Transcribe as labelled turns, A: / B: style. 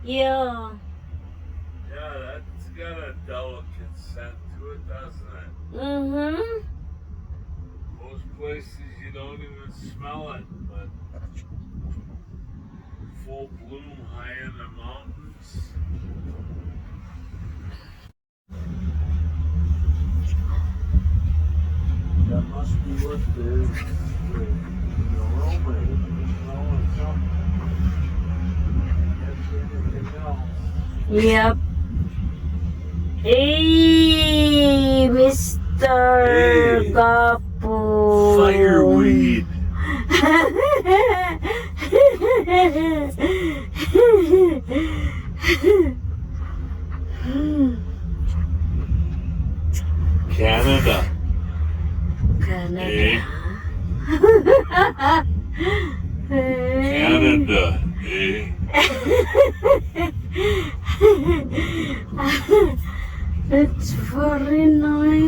A: Yeah.
B: Yeah, that's got a delicate scent to it, doesn't it?
A: Mm-hmm.
B: Most places you don't even smell it, but full bloom high in the mountains. That must be what the aroma is. It's smelling something. Can't see anything else.
A: Yep. Hey, Mr.
B: Hey.
A: Gapo.
B: Fireweed. Canada.
A: Canada.
B: Eh? Canada. Eh?
A: It's very nice.